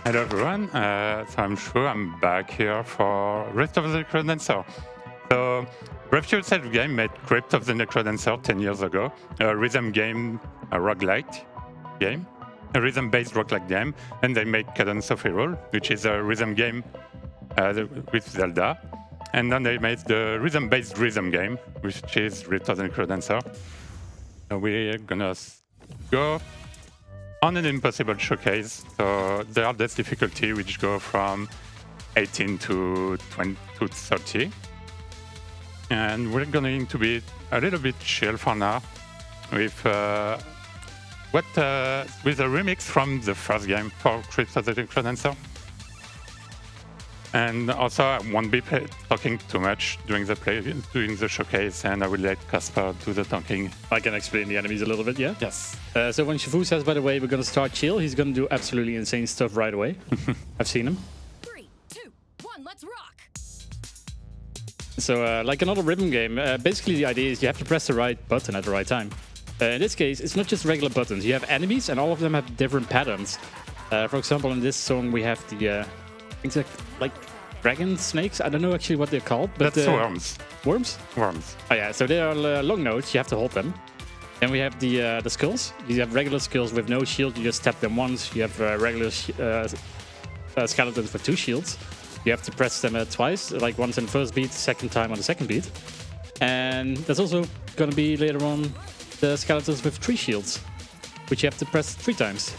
Hello everyone, so I'm Chfou. I'm back here for Rest of the Necrodancer. So, Review Self-Game made Crypt of the Necrodancer 10 years ago, a rhythm game, a roguelite game, a rhythm-based roguelite game, and they made Cadence of Hyrule, which is a rhythm game with Zelda. And then they made the rhythm-based rhythm game, which is Rest of the Necrodancer. So we're gonna go on an impossible showcase, so there are this difficulty which go from 18 to 20 to 30. And we're going to be a little bit chill for now with a remix from the first game for Crypt of the Necrodancer. And also I won't be talking too much during the showcase, and I will let Casper do the talking. I can explain the enemies a little bit, yeah? Yes. So when Chfou says, by the way, we're going to start chill, he's going to do absolutely insane stuff right away. I've seen him. 3, 2, 1, let's rock! So like another rhythm game, basically the idea is you have to press the right button at the right time. In this case, it's not just regular buttons. You have enemies, and all of them have different patterns. For example, in this song, we have the... like dragon snakes. I don't know actually what they're called, but that's worms. Worms? Worms. Oh yeah, so they are long nodes. You have to hold them. Then we have the skulls. You have regular skulls with no shield. You just tap them once. You have regular skeletons with 2 shields. You have to press them twice, like once in the first beat, second time on the second beat. And there's also going to be later on the skeletons with 3 shields, which you have to press 3 times.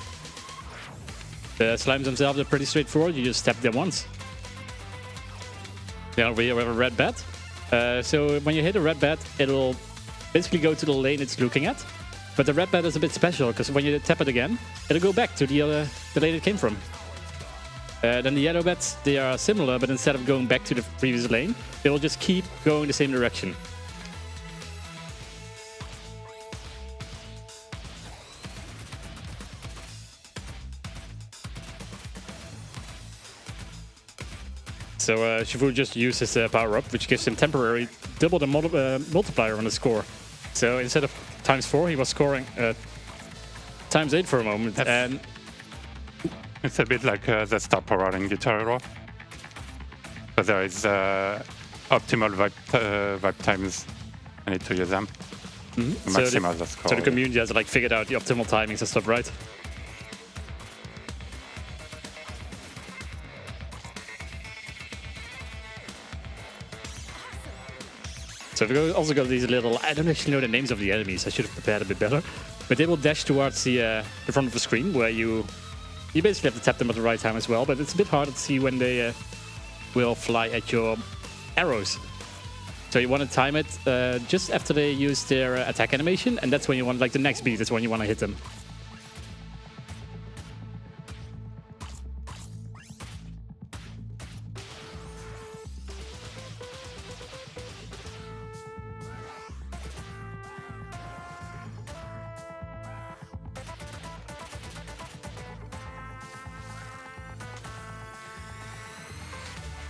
The slimes themselves are pretty straightforward. You just tap them once. Then we have a red bat. So when you hit a red bat, it'll basically go to the lane it's looking at. But the red bat is a bit special, because when you tap it again, it'll go back to the lane it came from. Then the yellow bats, they are similar, but instead of going back to the previous lane, they will just keep going the same direction. So Chfou just uses power-up, which gives him temporary double the multiplier on the score. So instead of ×4, he was scoring ×8 for a moment. And it's a bit like the star power in Guitar Hero. So there is optimal vibe times. I need to use them. Mm-hmm. Maximize the score. So the community has like figured out the optimal timings and stuff, right? So we've also got these little, I don't actually know the names of the enemies, I should have prepared a bit better. But they will dash towards the front of the screen, where you basically have to tap them at the right time as well, but it's a bit harder to see when they will fly at your arrows. So you want to time it just after they use their attack animation, and that's when you want, like the next beat, that's when you want to hit them.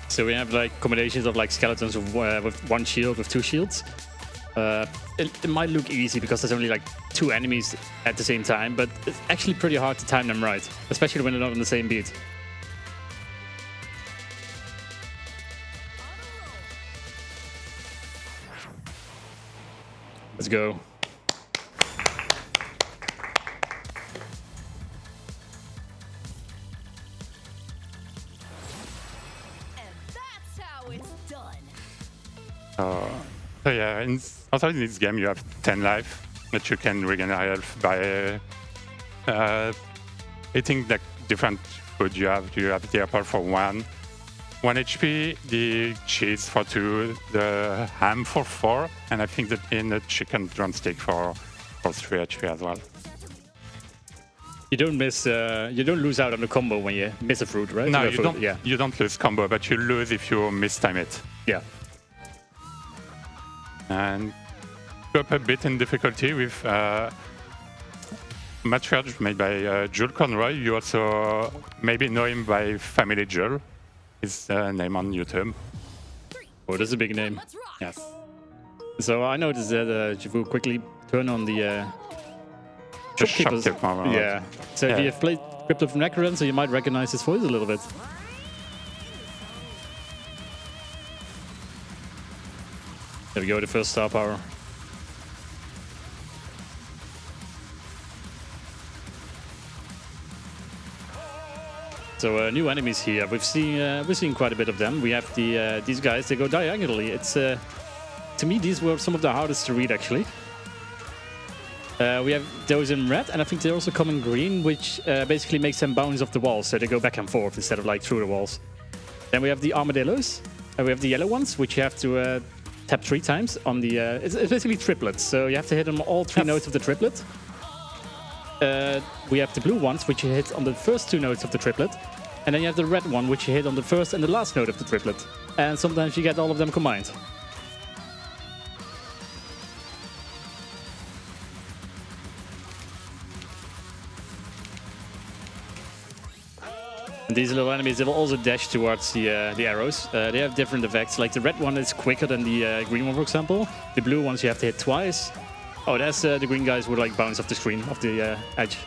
So we have like combinations of like skeletons with 1 shield, with 2 shields. It might look easy because there's only like 2 enemies at the same time, but it's actually pretty hard to time them right, especially when they're not on the same beat. Let's go. So yeah, also in this game you have 10 life that you can regain health by eating like different food. You have the apple for 1 HP, the cheese for 2, the ham for 4, and I think that in the chicken drumstick for 3 HP as well. You don't miss, you don't lose out on the combo when you miss a fruit, right? No, you don't. Yeah. You don't lose combo, but you lose if you mistime it. Yeah. And go up a bit in difficulty with Matriarch made by Jules Conroy. You also maybe know him by Family Jules, his name on YouTube. Oh, that's a big name. Yes. So I noticed that Chfou quickly turn on the shopkeepers. Shopkeeper. Yeah. So if you have played Crypto from Necrodancer, so you might recognize his voice a little bit. There we go, the first star power. So new enemies here. We've seen quite a bit of them. We have these guys. They go diagonally. It's to me these were some of the hardest to read actually. We have those in red, and I think they also come in green, which basically makes them bounce off the walls, so they go back and forth instead of like through the walls. Then we have the armadillos. We have the yellow ones, which you have to tap 3 times on the. It's basically triplets, so you have to hit them all 3 notes of the triplet. We have the blue ones, which you hit on the first 2 notes of the triplet, and then you have the red one, which you hit on the first and the last note of the triplet. And sometimes you get all of them combined. And these little enemies, they will also dash towards the arrows. They have different effects. Like the red one is quicker than the green one, for example. The blue ones you have to hit twice. Oh, that's the green guys would like bounce off the screen, off the edge.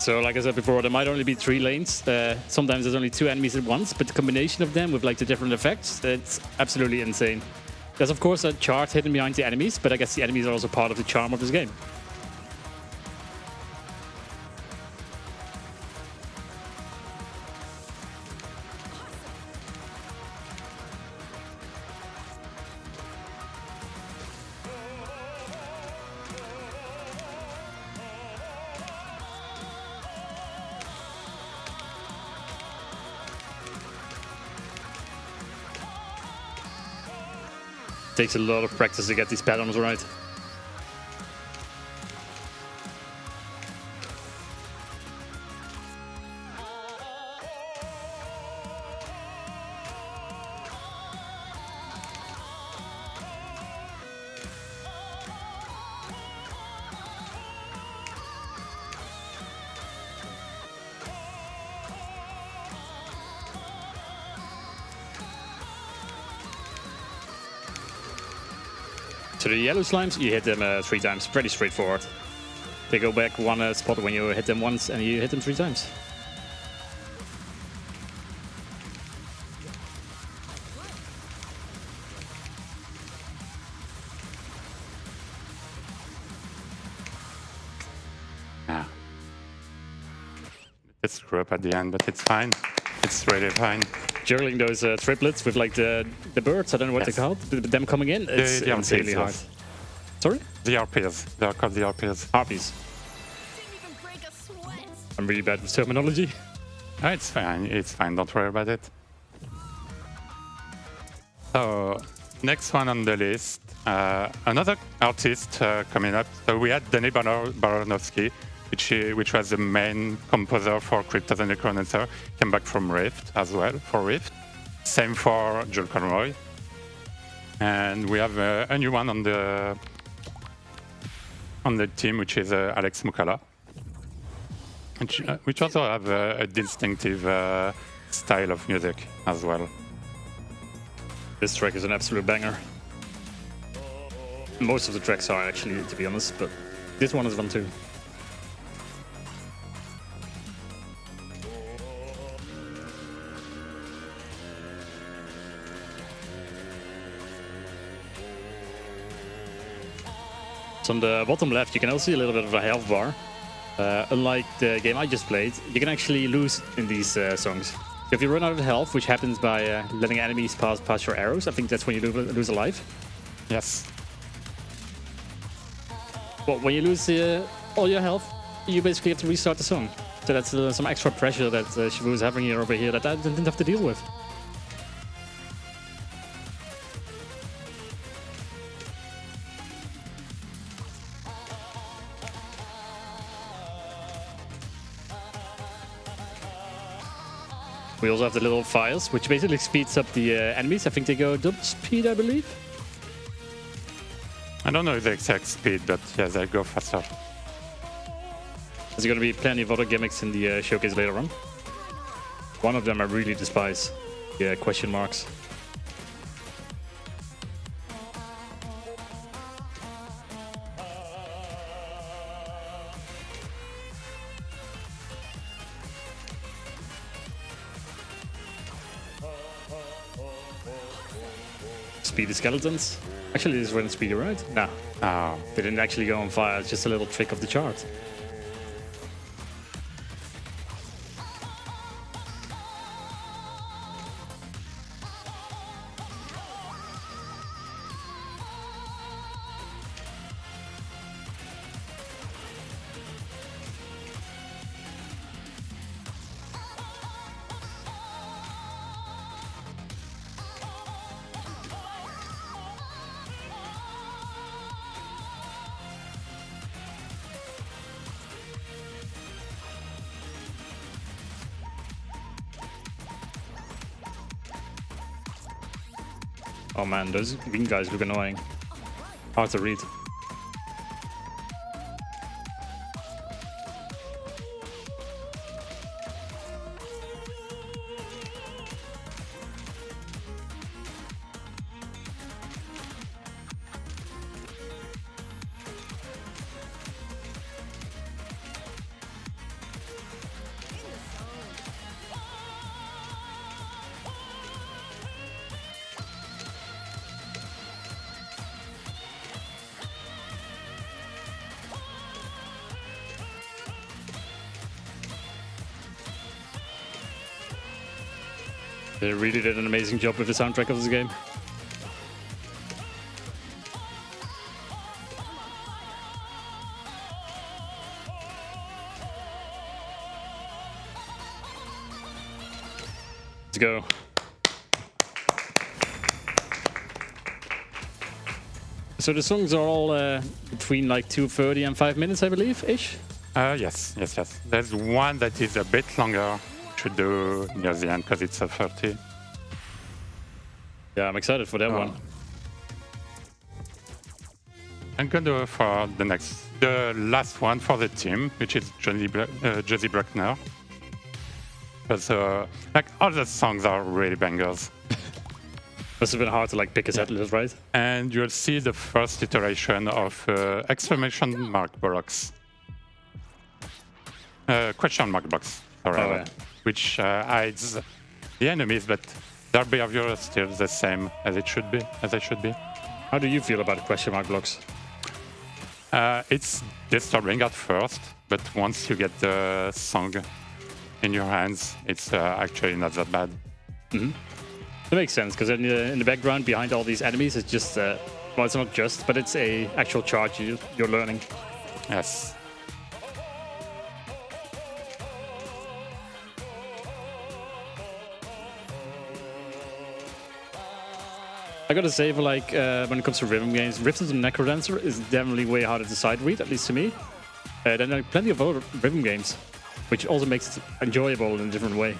So like I said before, there might only be 3 lanes. Sometimes there's only 2 enemies at once, but the combination of them with like the different effects, it's absolutely insane. There's of course a chart hidden behind the enemies, but I guess the enemies are also part of the charm of this game. Takes a lot of practice to get these patterns right. So the yellow slimes, you hit them 3 times, pretty straightforward. They go back 1 spot when you hit them once, and you hit them 3 times. Yeah. It's screw up at the end, but it's fine. It's really fine. Juggling those triplets with like the birds, I don't know what they're called, but them coming in, it's the insanely hard. Sorry? The RPs. They're called the RPs. Harpies. Didn't even break a sweat. I'm really bad with terminology. Oh, it's fine. It's fine. Don't worry about it. So, next one on the list. Another artist coming up. So we had Danny Baranowski, which was the main composer for Crypt of the Necrodancer. Came back from Rift as well, for Rift. Same for Joel Conroy. And we have a new one on the team, which is Alex Mukala, which also have a distinctive style of music as well. This track is an absolute banger. Most of the tracks are actually, to be honest, but this one is one too. So on the bottom left, you can also see a little bit of a health bar. Unlike the game I just played, you can actually lose in these songs. So if you run out of health, which happens by letting enemies pass your arrows, I think that's when you lose a life. Yes. But when you lose all your health, you basically have to restart the song. So that's some extra pressure that Chfou is having over here that I didn't have to deal with. We also have the little fires, which basically speeds up the enemies. I think they go double speed, I believe. I don't know the exact speed, but yeah, they go faster. There's going to be plenty of other gimmicks in the showcase later on. One of them I really despise. Yeah, question marks. Speedy skeletons. Actually, this wasn't speedy, right? No. Oh. They didn't actually go on fire. It's just a little trick of the chart. Oh man, those green guys look annoying. Hard to read. They really did an amazing job with the soundtrack of this game. Let's go. So the songs are all between like 2:30 and 5 minutes, I believe, ish. Yes. There's one that is a bit longer. Should do near the end because it's a 30. Yeah, I'm excited for that one. I'm gonna go for the last one for the team, which is Jesse Bruckner. Because like all the songs are really bangers. Must have been hard to like pick a set list, right? And you'll see the first iteration of exclamation mark box. Question mark box, sorry. Oh, yeah. Which hides the enemies, but their behavior is still the same as it should be, How do you feel about question mark blocks? It's disturbing at first, but once you get the song in your hands, it's actually not that bad. Mm-hmm. That makes sense, because in the background behind all these enemies, it's just, well, it's not just, but it's a actual chart you're learning. Yes. I gotta say, for like when it comes to rhythm games, Rift of the Necrodancer is definitely way harder to sight read, at least to me. Then there are plenty of other rhythm games, which also makes it enjoyable in a different way.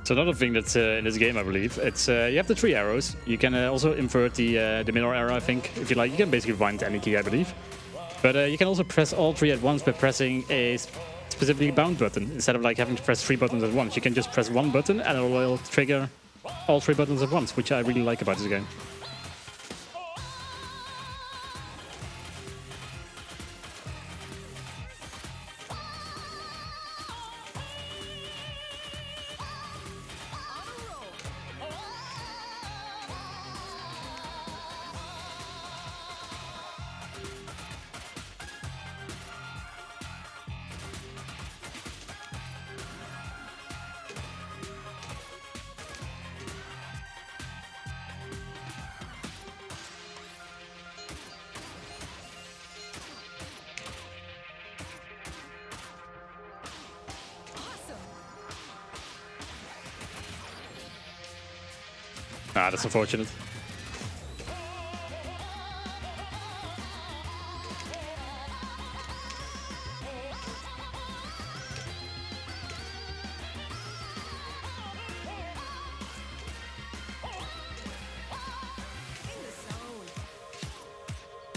So another thing that's in this game, I believe, it's you have the 3 arrows. You can also invert the middle arrow, I think, if you like. You can basically bind any key, I believe. But you can also press all 3 at once by pressing a specifically bound button. Instead of like having to press 3 buttons at once, you can just press 1 button and it will trigger all 3 buttons at once, which I really like about this game. Ah, that's unfortunate.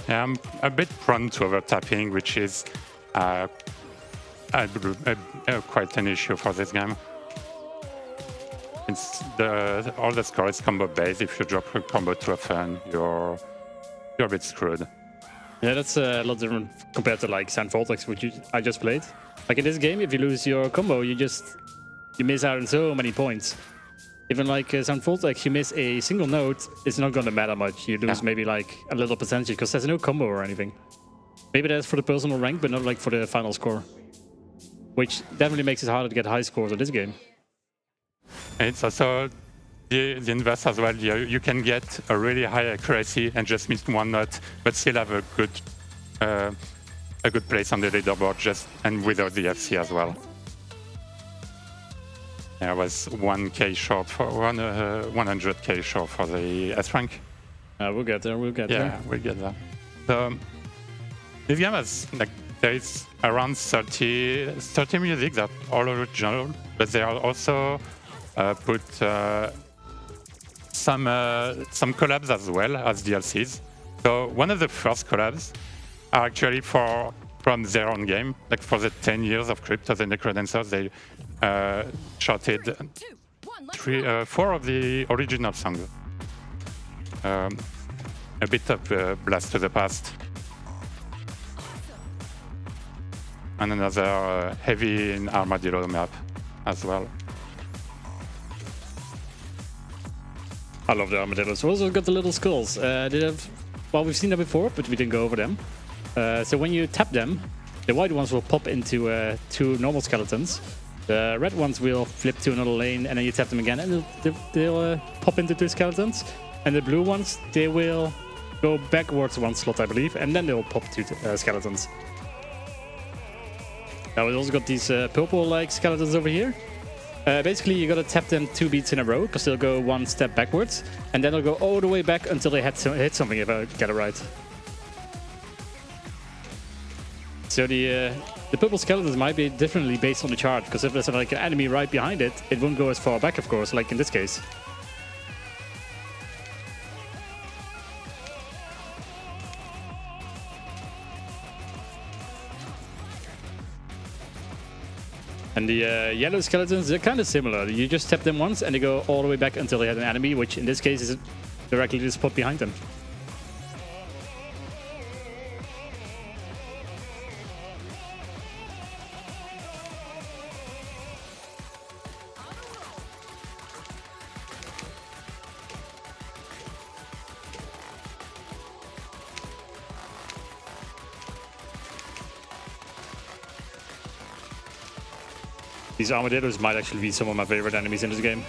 Yeah, I'm a bit prone to over-tapping, which is quite an issue for this game. It's all the score is combo based. If you drop a combo too often, you're a bit screwed. Yeah, that's a lot different compared to like Sound Vortex, which I just played. Like in this game, if you lose your combo, you miss out on so many points. Even like Sound Vortex, you miss a single note, it's not going to matter much. You lose maybe like a little percentage because there's no combo or anything. Maybe that's for the personal rank, but not like for the final score. Which definitely makes it harder to get high scores in this game. It's also the inverse as well. You can get a really high accuracy and just miss one note, but still have a good place on the leaderboard, and without the FC as well. I was 1k short for 100k short for the S rank. We'll get there. We'll get there. Yeah, we'll get there. So this game has there is around 30 music that all original, but they are also put some collabs as well as DLCs. So one of the first collabs are actually from their own game. Like for the 10 years of Crypt of the Necrodancer, they shorted 4 of the original songs. A bit of Blast to the Past. And another heavy in Armadillo map as well. I love the armadillos. We also got the little skulls. Well, we've seen them before, but we didn't go over them. So when you tap them, the white ones will pop into 2 normal skeletons. The red ones will flip to another lane, and then you tap them again, and they'll pop into 2 skeletons. And the blue ones, they will go backwards 1 slot, I believe, and then they'll pop 2 skeletons. Now we also got these purple-like skeletons over here. Basically, you gotta tap them 2 beats in a row, because they'll go 1 step backwards, and then they'll go all the way back until they hit something, if I get it right. So the purple skeletons might be differently based on the chart, because if there's like an enemy right behind it, it won't go as far back, of course, like in this case. And the yellow skeletons, they're kind of similar. You just tap them once and they go all the way back until they hit an enemy, which in this case is directly the spot behind them. These armadillos might actually be some of my favorite enemies in this game.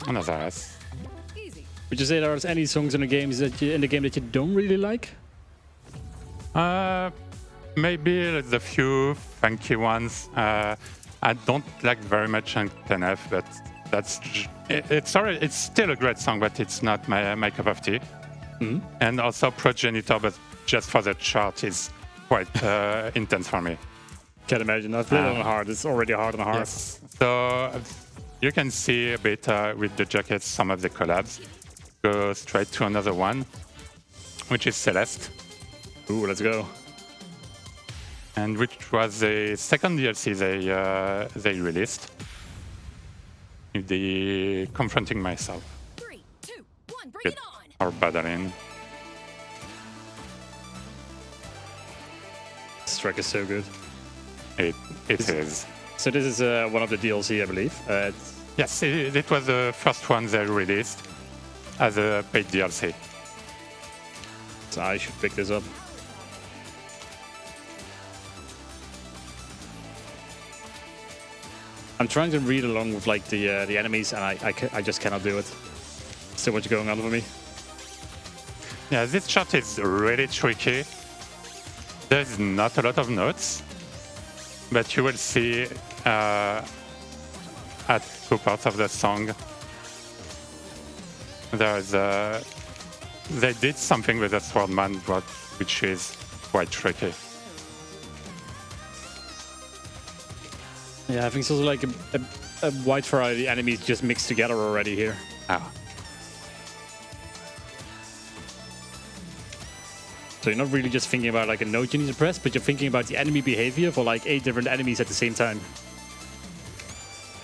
Another S. Would you say there are any songs in the game that you don't really like? Maybe the few funky ones. I don't like very much N10F, but it's still a great song, but it's not my cup of tea. Mm-hmm. And also Progenitor, but just for the chart is quite intense for me. Can't imagine. I've played on hard. It's already hard on hard. Yes. So you can see a bit with the jackets some of the collabs. Go straight to another one, which is Celeste. Ooh, let's go. And which was the second DLC they released. The Confronting Myself. 3, 2, 1, bring Good. it on! Or battling. This track is so good. It is. So this is one of the DLC, I believe. Yes, it was the first one they released as a paid DLC. So I should pick this up. I'm trying to read along with like the enemies, and I just cannot do it. So much going on for me. Yeah, this shot is really tricky. There's not a lot of notes, but you will see at 2 parts of the song there's they did something with the swordman, which is quite tricky. Yeah, I think it's also like a wide variety of enemies just mixed together already here. Ah. So you're not really just thinking about like a note you need to press, but you're thinking about the enemy behavior for like 8 different enemies at the same time.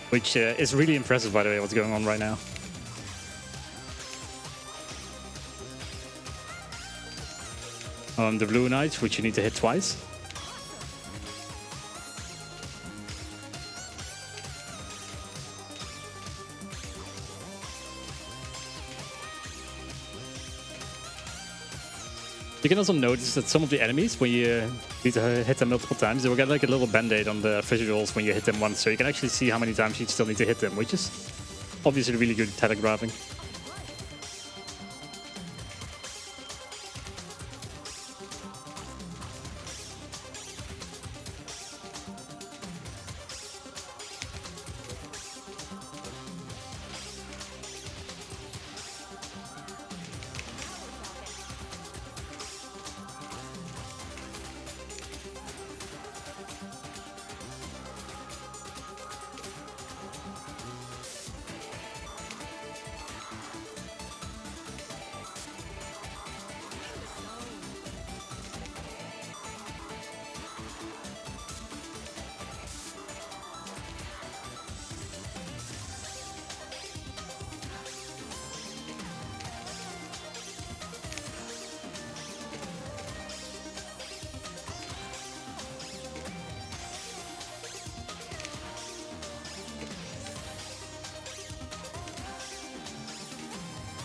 Which is really impressive, by the way, what's going on right now. On the blue knight, which you need to hit twice. You can also notice that some of the enemies, when you need to hit them multiple times, they will get like a little band-aid on the visuals when you hit them once, so you can actually see how many times you still need to hit them, which is obviously really good telegraphing.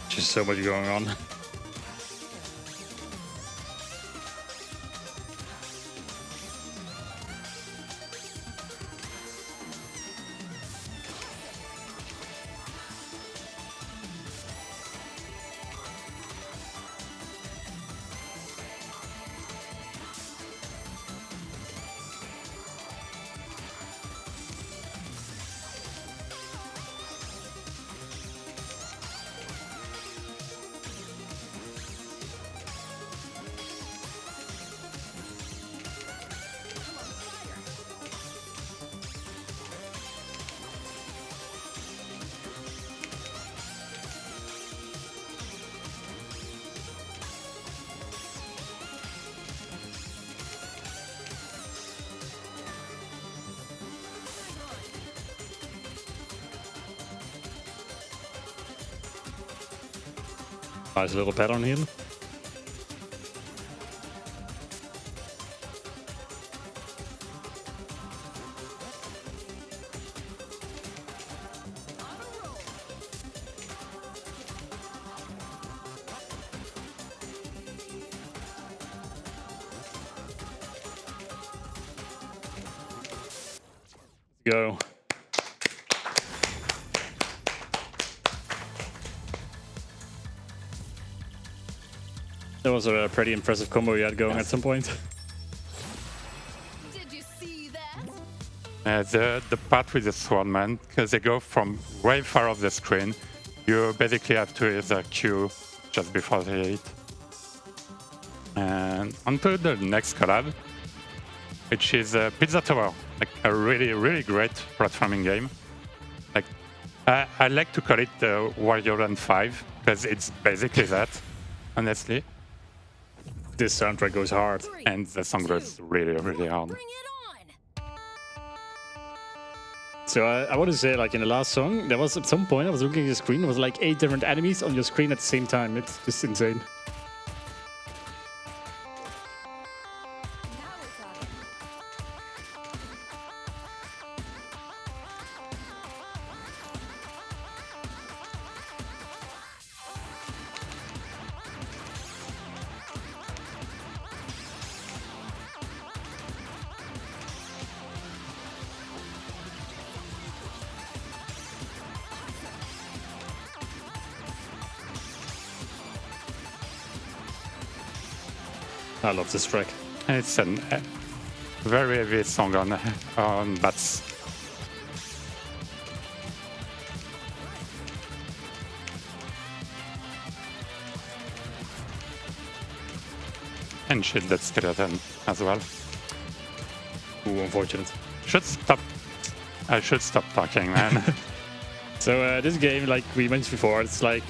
Just so much going on. Nice little pet on him. Go. That was a pretty impressive combo you had going at some point. Did you see that? The part with the swordman, because they go from way far off the screen, you basically have to either Q just before they hit. And onto the next collab. which is Pizza Tower, like a really great platforming game. Like I like to call it Warrior Run 5 because it's basically that, honestly. This soundtrack goes hard. And the song goes really hard. Bring it on. So I want to say, like in the last song, there was at some point I was looking at the screen, there was like 8 different enemies on your screen at the same time. It's just insane. Now we're talking. I love this track. It's a very heavy song on bats. And shielded skeleton as well. Ooh, unfortunate. Should stop. I should stop talking, man. So this game, like we mentioned before, it's like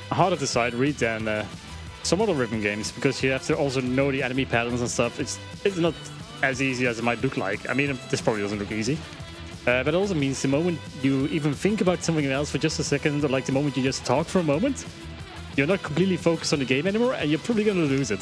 harder to side read than some other rhythm games because you have to also know the enemy patterns and stuff. It's not as easy as it might look like. I mean, this probably doesn't look easy. But it also means the moment you even think about something else for just a second, or like the moment you just talk for a moment, you're not completely focused on the game anymore, and you're probably going to lose it.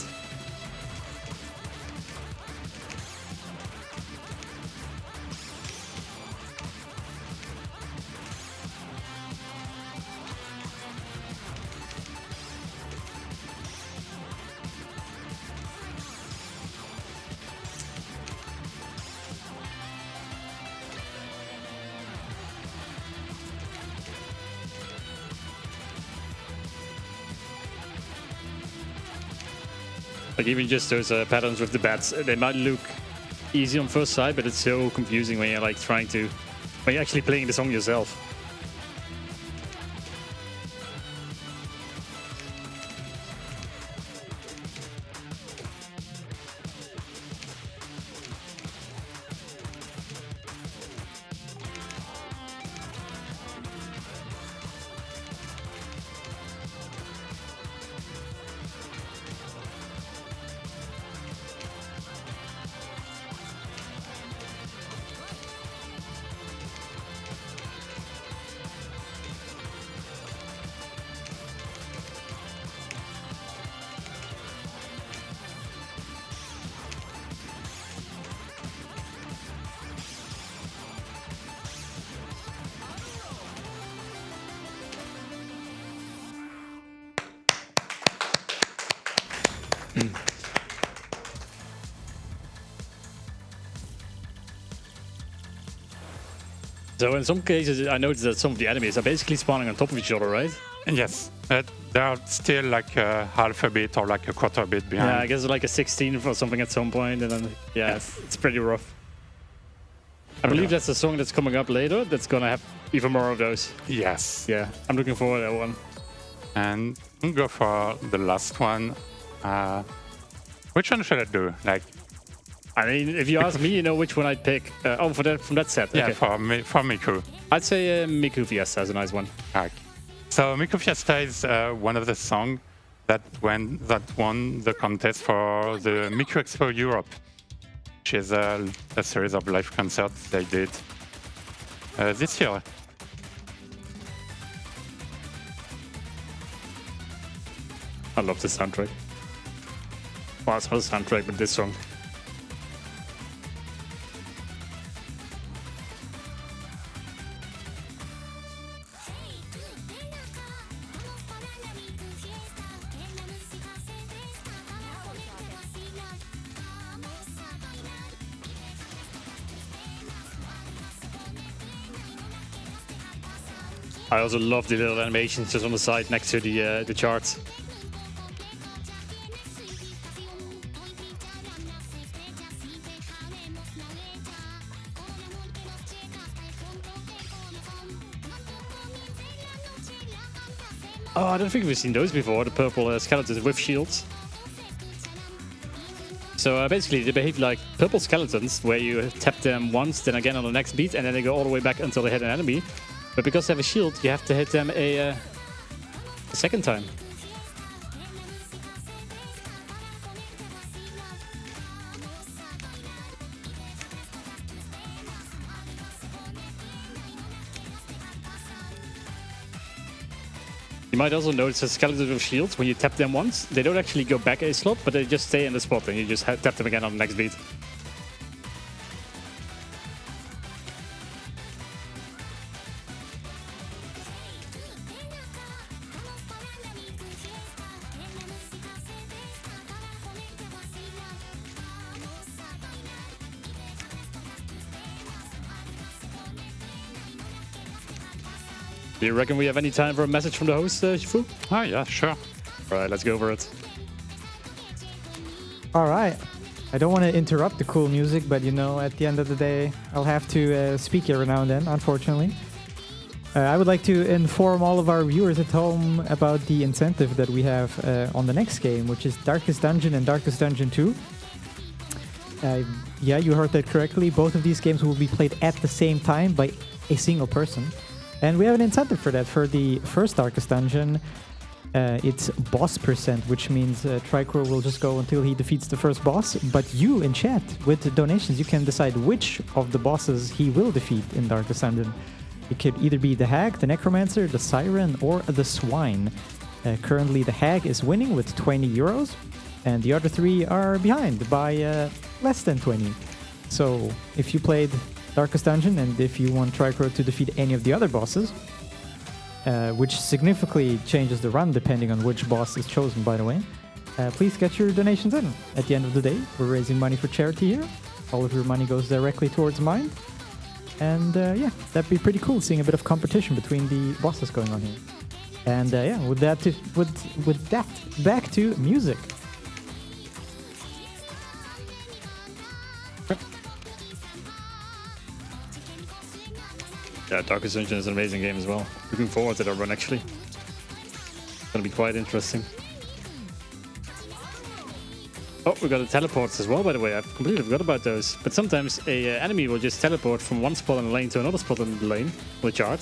Like even just those patterns with the bats, they might look easy on first sight, but it's so confusing when you're like when you're actually playing the song yourself. So in some cases, I noticed that some of the enemies are basically spawning on top of each other, right? Yes, they are still like half a bit or like a quarter bit behind. Yeah, I guess like a 16 or something at some point, and then yeah, it's pretty rough. I believe that's the song that's coming up later. That's gonna have even more of those. Yes. Yeah, I'm looking forward to that one. And we'll go for the last one. Which one should I do? Like, I mean, if you ask me, you know which one I'd pick. Oh, from that set. yeah, Okay. for Miku. I'd say Miku Fiesta is a nice one. Okay. So Miku Fiesta is one of the songs that won the contest for the Miku Expo Europe, which is a series of live concerts they did this year. I love this soundtrack. Well, it's not a soundtrack, but this song. I also love the little animations just on the side next to the charts. Oh, I don't think we've seen those before, the purple skeletons with shields. So basically, they behave like purple skeletons, where you tap them once, then again on the next beat, and then they go all the way back until they hit an enemy. But because they have a shield, you have to hit them a second time. You might also notice that skeletons with shields, when you tap them once, they don't actually go back a slot, but they just stay in the spot, and you just tap them again on the next beat. Do you reckon we have any time for a message from the host, Chfou? Oh, yeah, sure. All right, let's go over it. All right. I don't want to interrupt the cool music, but you know, at the end of the day, I'll have to speak every now and then, unfortunately. I would like to inform all of our viewers at home about the incentive that we have on the next game, which is Darkest Dungeon and Darkest Dungeon 2. Yeah, you heard that correctly. Both of these games will be played at the same time by a single person. And we have an incentive for that. For the first Darkest Dungeon, it's boss percent, which means Tricro will just go until he defeats the first boss. But you in chat, with the donations, you can decide which of the bosses he will defeat in Darkest Dungeon. It could either be the Hag, the Necromancer, the Siren, or the Swine. Currently, the Hag is winning with 20 euros, and the other three are behind by less than 20. So if you played Darkest Dungeon, and if you want Tricro to defeat any of the other bosses, which significantly changes the run depending on which boss is chosen, by the way, please get your donations in. At the end of the day, we're raising money for charity here. All of your money goes directly towards mine. And yeah, that'd be pretty cool, seeing a bit of competition between the bosses going on here. And yeah, with that, back to music. Yeah, Darkest Dungeon is an amazing game as well. Looking forward to that run, actually. It's gonna be quite interesting. Oh, we got the teleports as well, by the way. I completely forgot about those. But sometimes a enemy will just teleport from one spot in the lane to another spot in the lane, on the chart.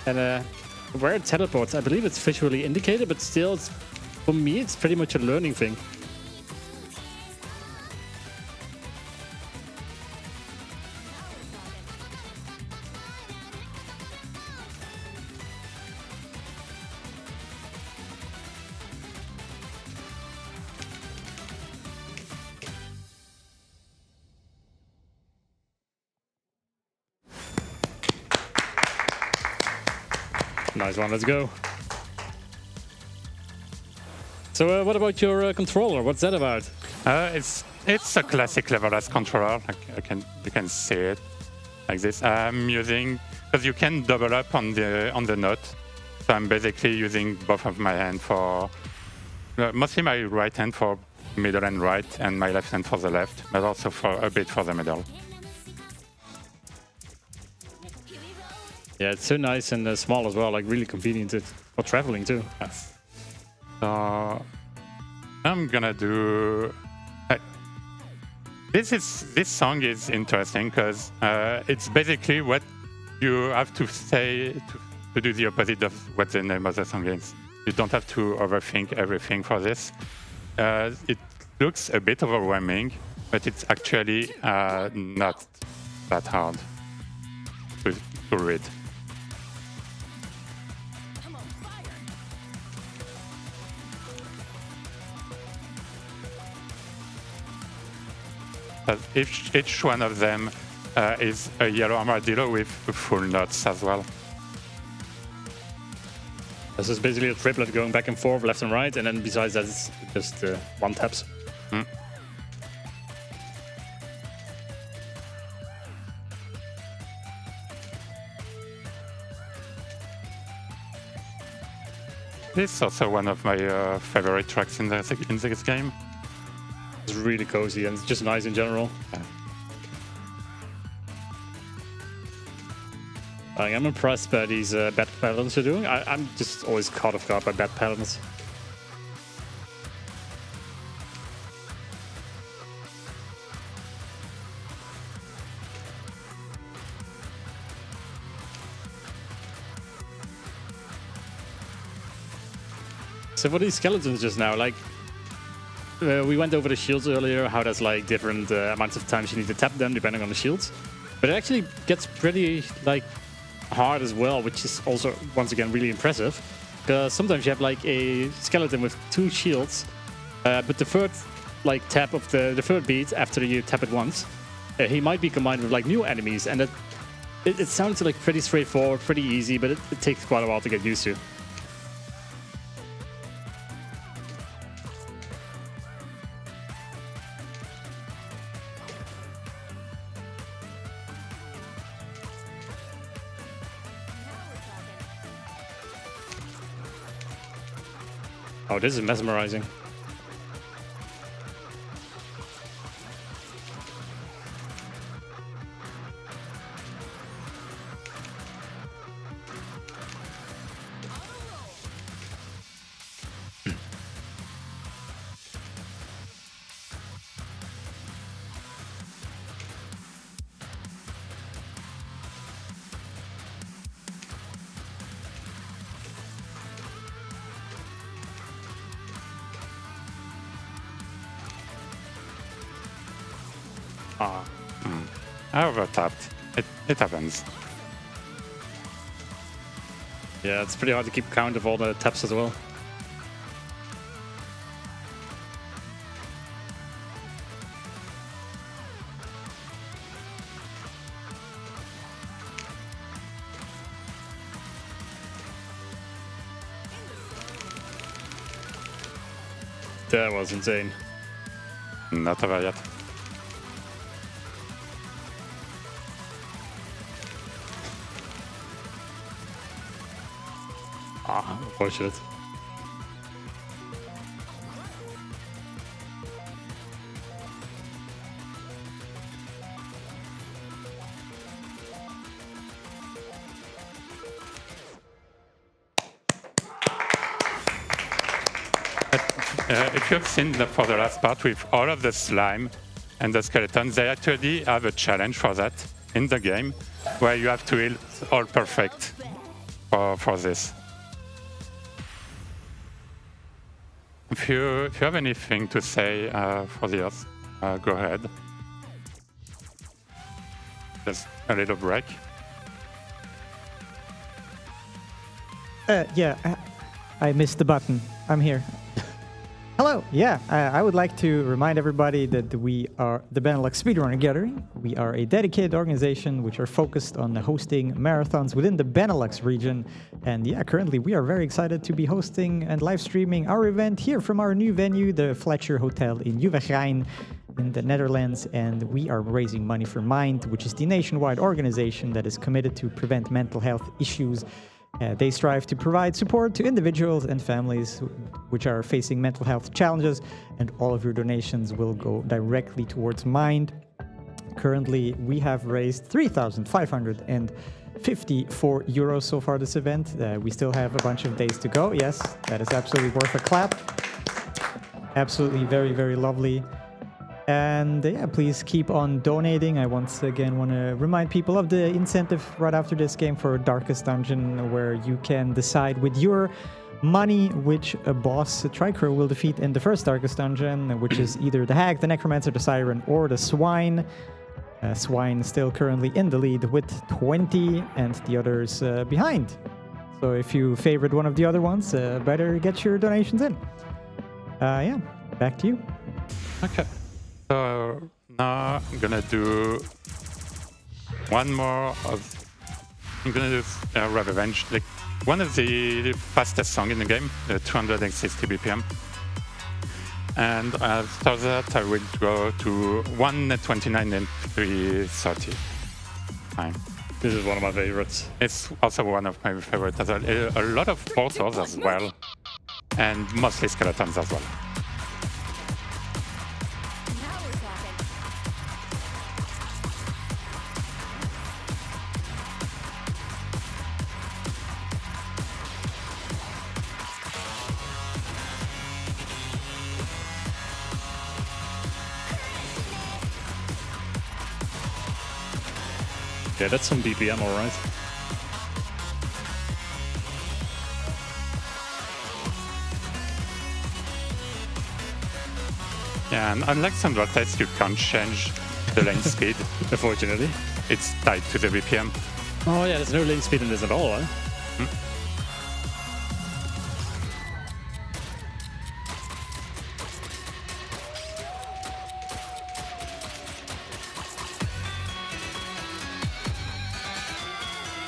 And where it teleports, I believe it's visually indicated, but still, for me, it's pretty much a learning thing. Nice one, let's go. So what about your controller? What's that about? It's a classic level S controller. You can see it like this. I'm using, because you can double up on the note. So I'm basically using both of my hands for mostly my right hand for middle and right, and my left hand for the left, but also for a bit for the middle. Yeah, it's so nice and small as well, like really convenient for traveling too. Yes. So I'm gonna do. This song is interesting because it's basically what you have to say to do the opposite of what the name of the song is. You don't have to overthink everything for this. It looks a bit overwhelming, but it's actually not that hard to read. But each one of them is a yellow armadillo with full notes as well. This is basically a triplet going back and forth, left and right, and then besides that, it's just one taps. Mm. This is also one of my favorite tracks in this game. It's really cozy and it's just nice in general. Yeah. I'm impressed by these bat patterns you're doing. I'm just always caught off guard by bat patterns. So for these skeletons just now, like we went over the shields earlier, how there's like different amounts of times you need to tap them depending on the shields. But it actually gets pretty like hard as well, which is also once again really impressive. Because sometimes you have like a skeleton with 2 shields, but the third like tap of the third beat after you tap it once, he might be combined with like new enemies, and it sounds like pretty straightforward, pretty easy, but it takes quite a while to get used to. Oh, this is mesmerizing. I overtapped. It happens. Yeah, it's pretty hard to keep count of all the taps as well. That was insane. Not over yet. Unfortunate. If you've seen for the last part with all of the slime and the skeletons, they actually have a challenge for that in the game, where you have to hit all perfect for this. If you have anything to say for the others, go ahead. Just a little break. Yeah, I missed the button. I'm here. Hello. Yeah, I would like to remind everybody that we are the Benelux Speedrunner Gathering. We are a dedicated organization which are focused on hosting marathons within the Benelux region. And yeah, currently we are very excited to be hosting and live streaming our event here from our new venue, the Fletcher Hotel in Nieuwegein in the Netherlands. And we are raising money for Mind, which is the nationwide organization that is committed to prevent mental health issues. They strive to provide support to individuals and families which are facing mental health challenges, and all of your donations will go directly towards Mind. Currently, we have raised 3,554 euros so far this event. We still have a bunch of days to go. Yes, that is absolutely worth a clap. Absolutely very, very lovely. And yeah, please keep on donating. I once again want to remind people of the incentive right after this game for Darkest Dungeon, where you can decide with your money which boss Tricro will defeat in the first Darkest Dungeon, which is either the Hag, the Necromancer, the Siren, or the Swine. Swine still currently in the lead with 20, and the others behind. So if you favored one of the other ones, better get your donations in. Yeah, back to you. Okay. So now I'm gonna do one more of. I'm gonna do Revenge, like one of the fastest songs in the game, 260 BPM. And after that, I will go to 1:29 and 3:30 time. This is one of my favorites. It's also one of my favorites as well. A lot of portals as well, and mostly skeletons as well. Yeah, that's some BPM, alright. Yeah, and unlike some tests, you can't change the lane speed. Unfortunately. It's tied to the BPM. Oh yeah, there's no lane speed in this at all, huh?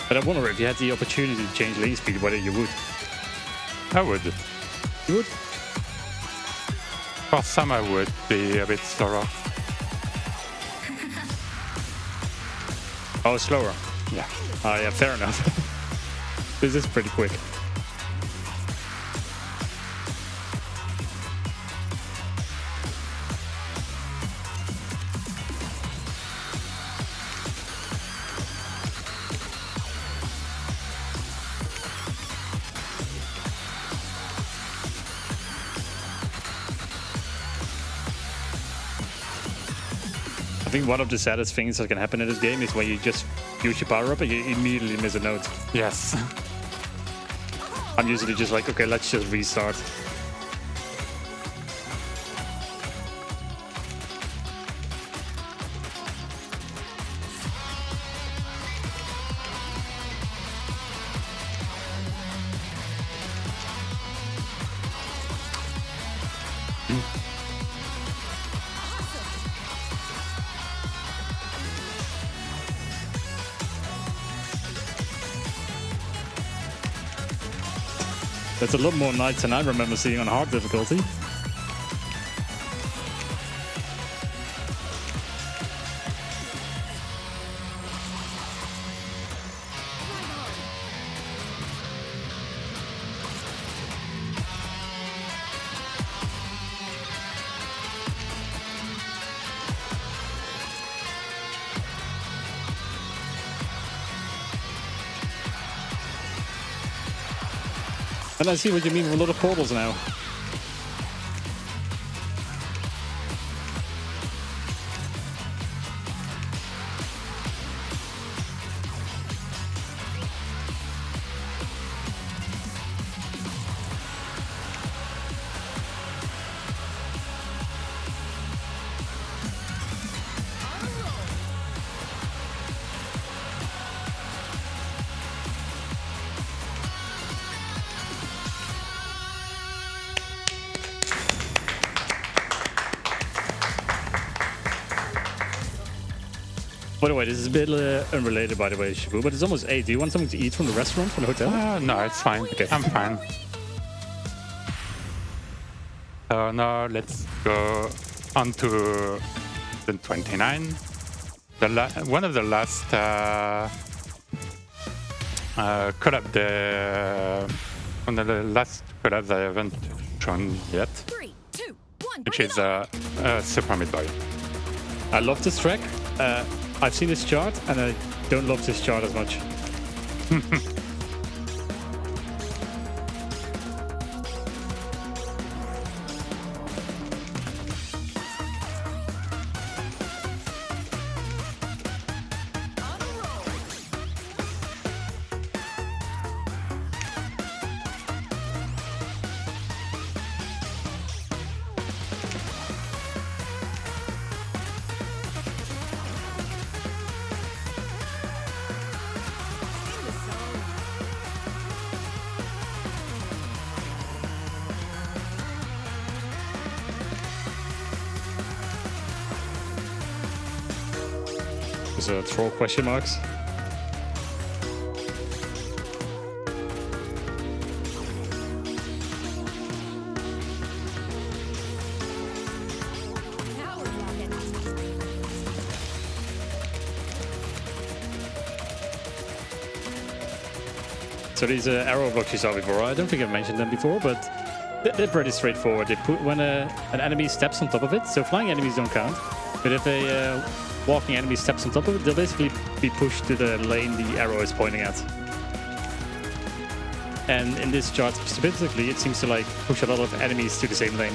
But I wonder if you had the opportunity to change lane speed, whether you would. I would. You would? For some, I would be a bit slower. Oh, slower. Yeah. Oh yeah, fair enough. This is pretty quick. I think one of the saddest things that can happen in this game is when you just use your power up and you immediately miss a note. Yes. I'm usually just like, okay, let's just restart. That's a lot more nights than I remember seeing on hard difficulty. And I see what you mean with a lot of portals now. By the way, this is a bit unrelated, by the way, Chfou, but it's almost 8. Do you want something to eat from the restaurant, from the hotel? No, it's fine. Okay. I'm fine. So now let's go on to the 29. One of the last one of the last collabs I haven't shown yet, 3, 2, 1. which is Super Meat Boy. I love this track. I've seen this chart, and I don't love this chart as much. There's troll question marks. Power rocket. So these arrow blocks you saw before, I don't think I've mentioned them before, but they're pretty straightforward. They put when an enemy steps on top of it, so flying enemies don't count, but if a walking enemy steps on top of it, they'll basically be pushed to the lane the arrow is pointing at. And in this chart specifically, it seems to like push a lot of enemies to the same lane.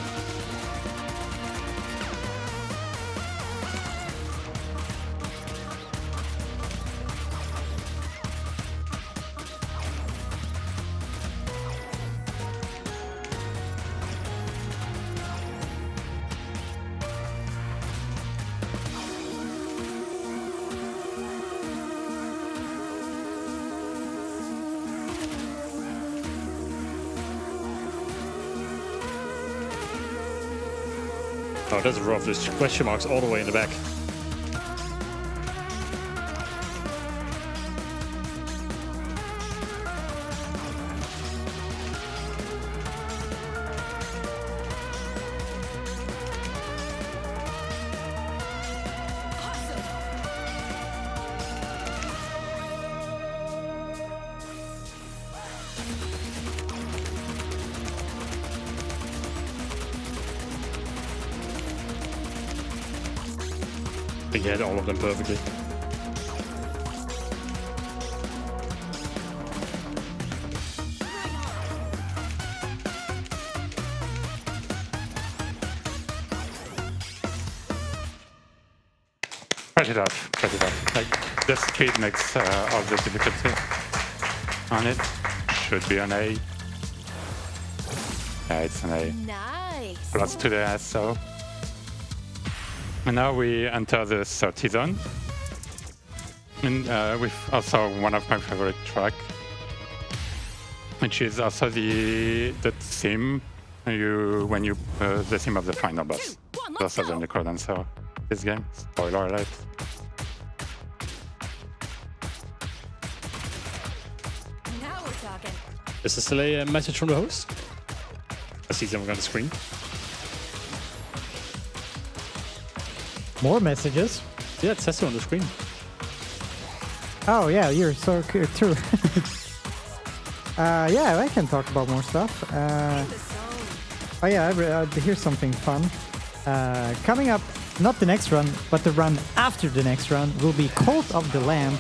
Oh, that's rough. There's question marks all the way in the back. I think he had all of them perfectly. Pretty tough, pretty tough. Like, the speed makes all the difficulty on it. Should be an A. Yeah, it's an A. Nice. Plus to the SO. And now we enter the 30 zone. And with also one of my favorite track, which is also the theme the theme of the final boss. 2, 1, It's let's also the go. Necrodancer. This game, spoiler alert. Now we're talking. Is there still a message from the host? I see something on the screen. More messages. Yeah, it says so on the screen. Oh yeah, you're so true. Yeah, I can talk about more stuff. In the zone. Oh yeah, here's something fun. Coming up, not the next run, but the run after the next run will be Cult of the Lamb.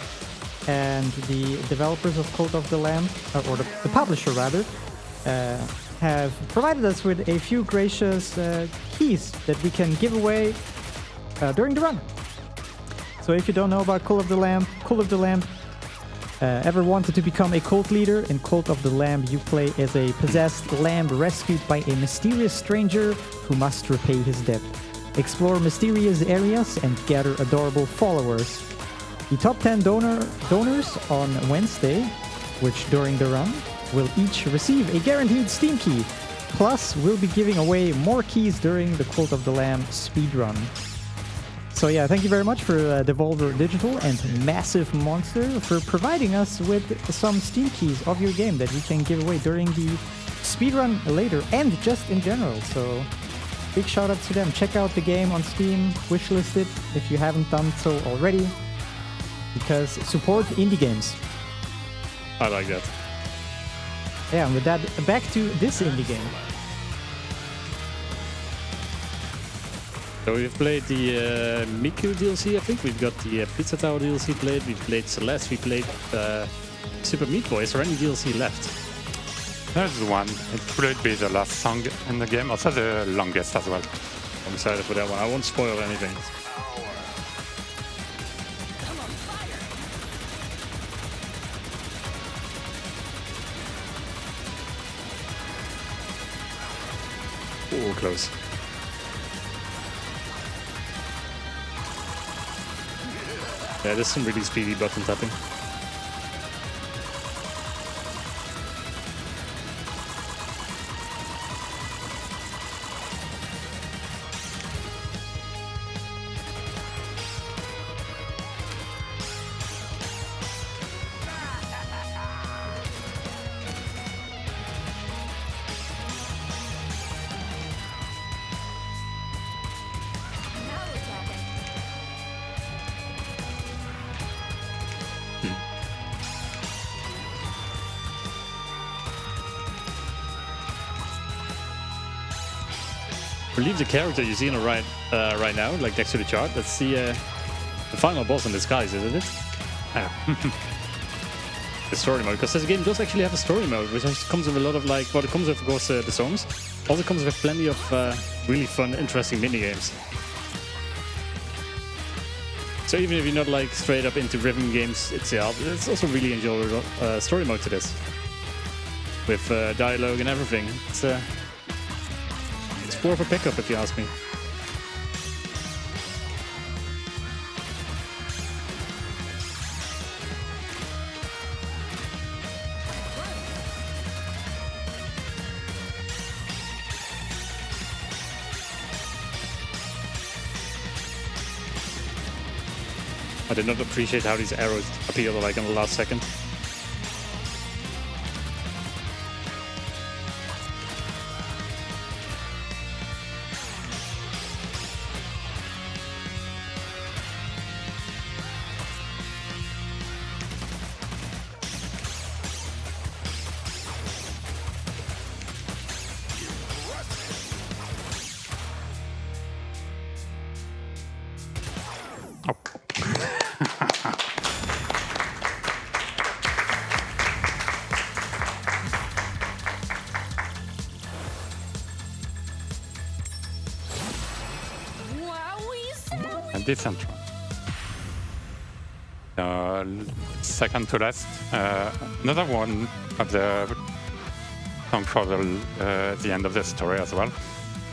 And the developers of Cult of the Lamb, or the publisher rather, have provided us with a few gracious keys that we can give away during the run. So if you don't know about Cult of the Lamb, ever wanted to become a cult leader? In Cult of the Lamb, you play as a possessed lamb rescued by a mysterious stranger who must repay his debt. Explore mysterious areas and gather adorable followers. The top 10 donors on Wednesday, which during the run, will each receive a guaranteed Steam key. Plus, we'll be giving away more keys during the Cult of the Lamb speedrun. So yeah, thank you very much for Devolver Digital and Massive Monster for providing us with some Steam keys of your game that we can give away during the speedrun later and just in general. So big shout out to them. Check out the game on Steam, wishlist it if you haven't done so already, because support indie games. I like that. Yeah, and with that, back to this indie game. So we've played the Miku DLC, I think. We've got the Pizza Tower DLC played. We've played Celeste. We played Super Meat Boy. Is there any DLC left? There's one. It would be the last song in the game, also the longest as well. I'm excited for that one. I won't spoil anything. Oh, close. Yeah, there's some really speedy button tapping. Now we're talking. I believe the character you see on the right now, like next to the chart, that's the final boss in disguise, isn't it? The story mode, because this game does actually have a story mode, which comes with a lot of it comes with, of course, the songs. Also comes with plenty of really fun, interesting mini games. So even if you're not like straight up into rhythm games itself, it's also really enjoyable story mode to this, with dialogue and everything. It's more of a pickup, if you ask me. I did not appreciate how these arrows appear like in the last second. Wowie A decent one. Second to last, another one of the song for the end of the story as well.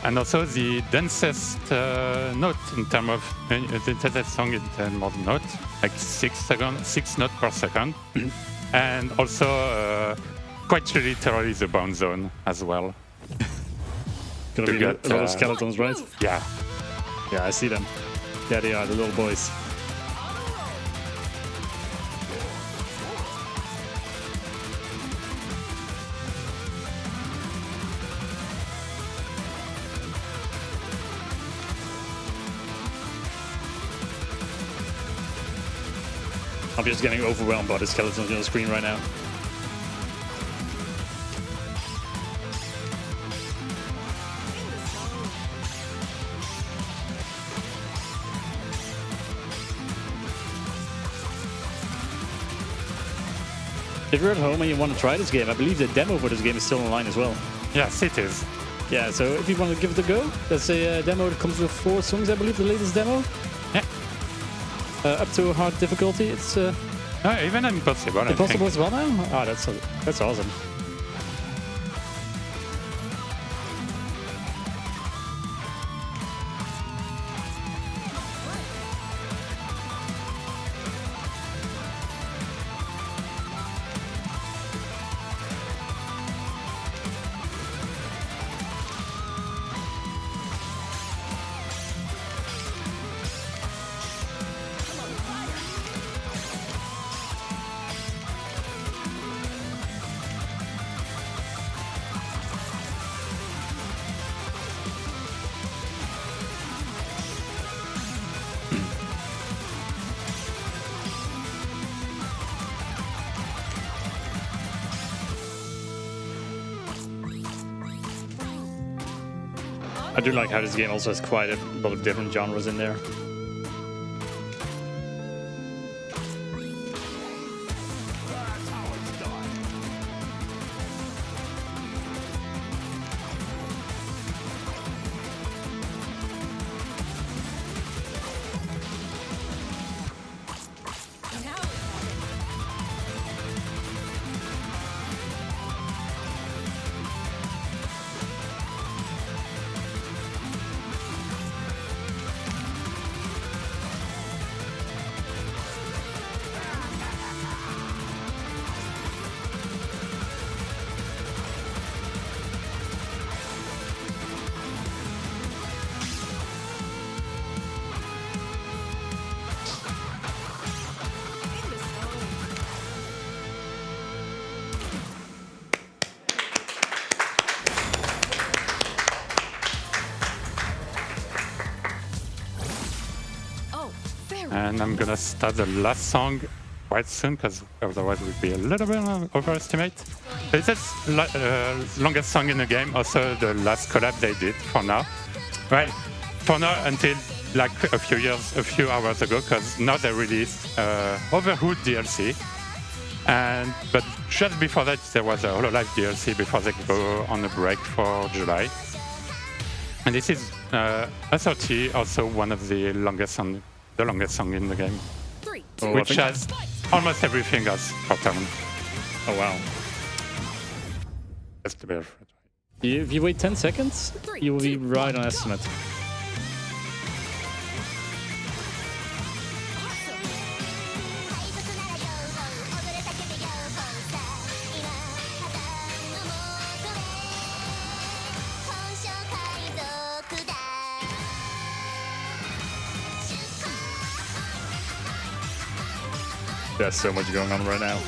And also the densest note in terms of the densest song in terms of note, like 6 notes per second, and also quite literally the bound zone as well. Gonna be a lot of skeletons, right? Yeah. Yeah, I see them. Yeah, they are, the little boys. I'm just getting overwhelmed by the skeletons on the screen right now. If you're at home and you want to try this game, I believe the demo for this game is still online as well. Yes, it is. Yeah, so if you want to give it a go, there's a demo that comes with 4 songs, I believe, the latest demo. Yeah. Up to a hard difficulty. It's Even impossible. impossible as well now? Ah, that's awesome. I do like how this game also has quite a lot of different genres in there. And I'm gonna start the last song quite soon, because otherwise it would be a little bit overestimate. It's the longest song in the game, also the last collab they did for now. Right, for now until like a few hours ago, because now they released Overhood DLC. But just before that, there was a HoloLive DLC before they go on a break for July. And this is SRT, also one of the longest song in the game, which has almost everything as for turn. Oh wow. Just to be If you wait 10 seconds, you will be right on estimate. There's so much going on right now.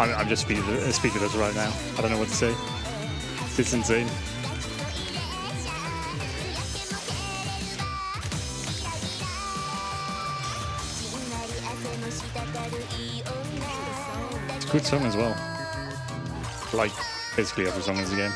I'm just speechless right now. I don't know what to say. It's insane. It's a good song as well. Like basically every song in the game.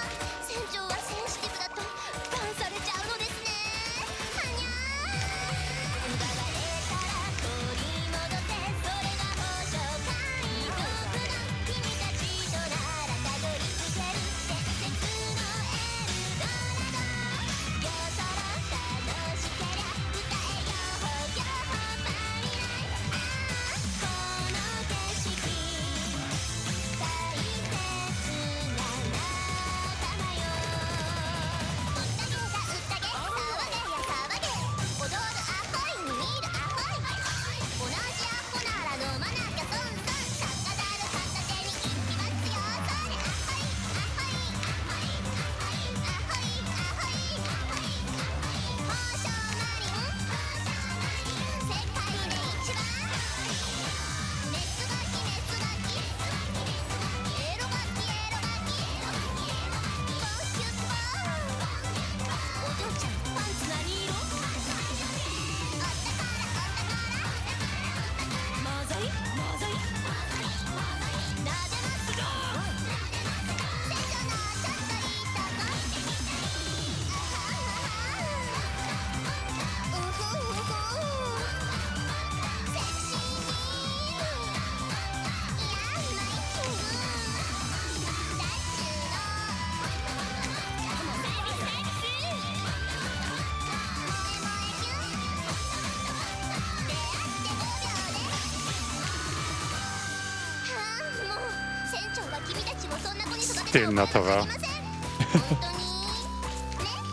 Still not over.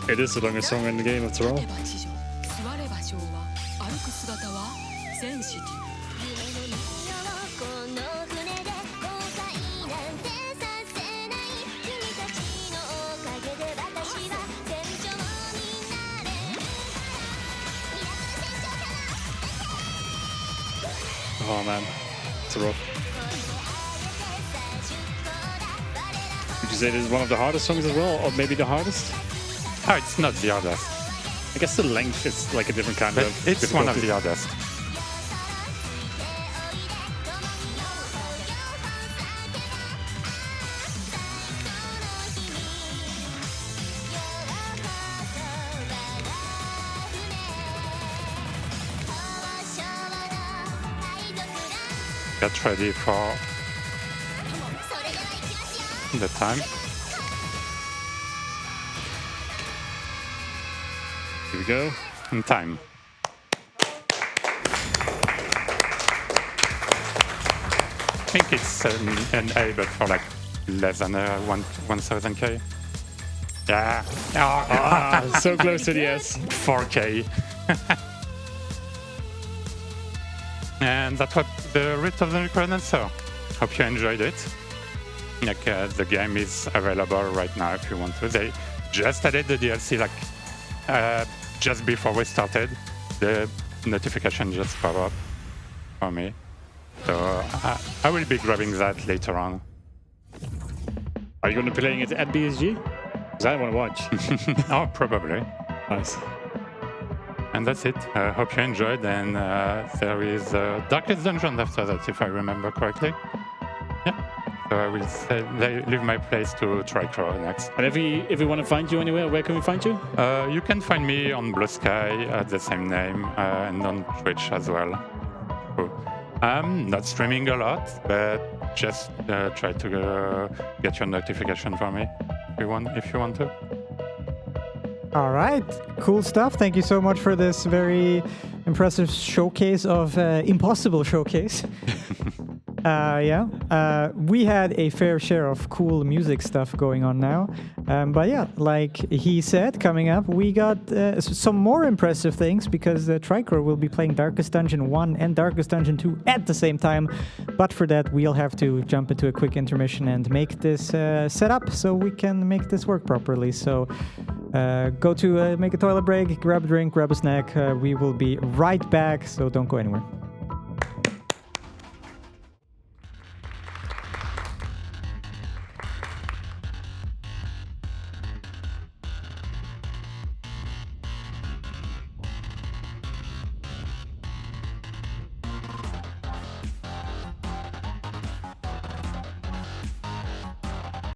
It is the longest song in the game after all. Oh man, it's rough. Would you say this is one of the hardest songs as well, or maybe the hardest? Oh, it's not the hardest. I guess the length is like a different kind But of it's one of difficulty. the hardest. Get ready for the time. Here we go. In time. I think it's an A, but for like less than 1000k. Yeah. Ah, so close to the S. 4k. And that was the Rift of the Necrodancer. hope you enjoyed it. Like the game is available right now if you want to. They just added the DLC like just before we started. The notification just popped up for me. So I will be grabbing that later on. Are you going to be playing it at BSG? Because I want to watch. Oh, probably. Nice. And that's it. I hope you enjoyed. And there is Darkest Dungeon after that, if I remember correctly. Yeah. So I will leave my place to Tricro next. And if we want to find you anywhere, where can we find you? You can find me on Blue Sky at the same name and on Twitch as well. Cool. I'm not streaming a lot, but just try to get your notification for me if you want to. All right, cool stuff. Thank you so much for this very impressive showcase of impossible showcase. We had a fair share of cool music stuff going on now. But yeah, like he said, coming up, we got some more impressive things because Tricro will be playing Darkest Dungeon 1 and Darkest Dungeon 2 at the same time. But for that, we'll have to jump into a quick intermission and make this set up so we can make this work properly. So go to make a toilet break, grab a drink, grab a snack. We will be right back, so don't go anywhere.